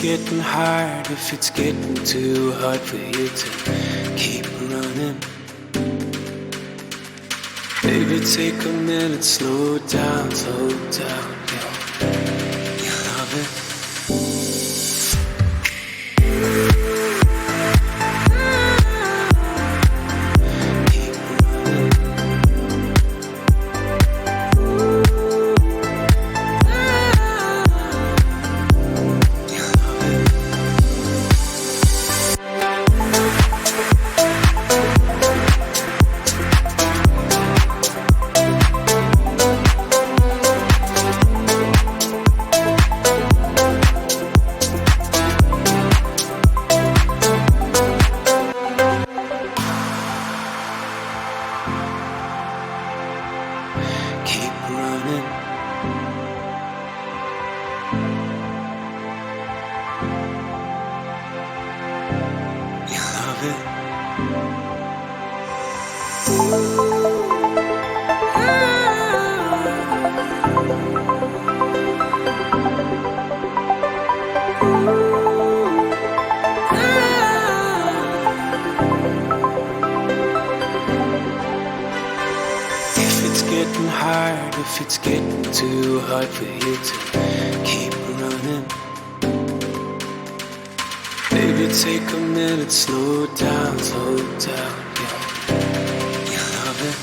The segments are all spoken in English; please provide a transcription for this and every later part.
getting hard, if it's getting too hard for you to keep running, baby, take a minute, slow down, yo. You love it. If it's getting too hard for you to keep running, baby, take a minute, slow down, yo. You love it.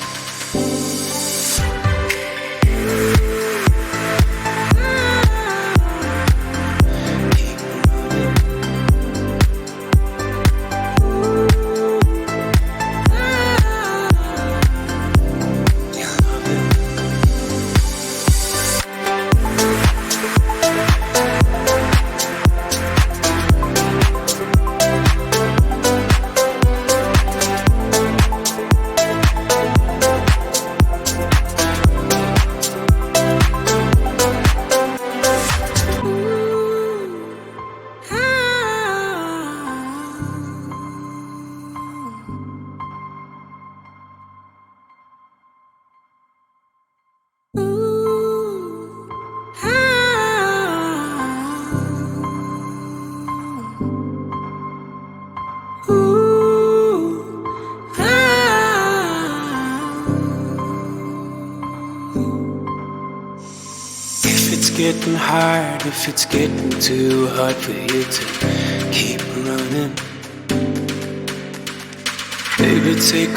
Getting hard, if it's getting too hard for you to keep running, baby, take